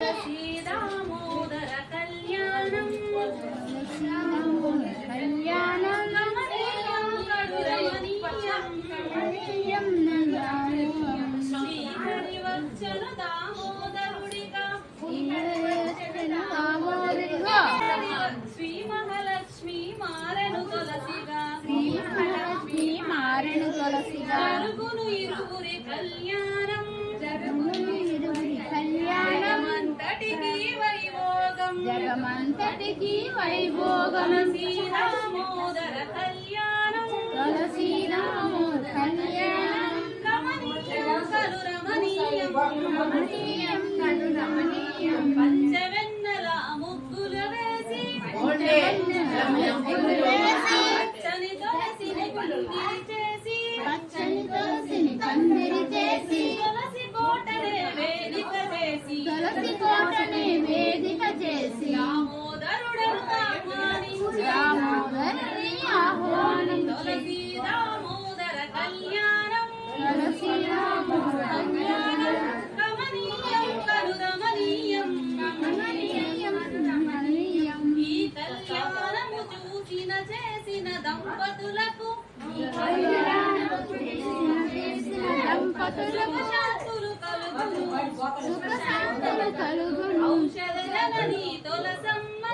శ్రీరామోదర కళ్యాణం శ్రీహరివచ్చన దామోదరుడిగా శ్రీ మహాలక్ష్మి మారెను తులసిగా జరుగును ఇరువురి కళ్యాణం జగమంతటికి వైభోగం శ్రీరామోదర కళ్యాణం రమణీయం పంచవెన్నెల ముగ్గులు వేసి పచ్చని తులసిని పందిరి చేసి తులసి కోటనే వేదిక చేసి దామోదరుడను ఆహ్వానించి దామోదర కళ్యాణం రమణీయం ఈ కళ్యాణము చూసిన చేసిన దంపతులకు శాంతులు కలుగును ఔషధ జనని తులసమ్మ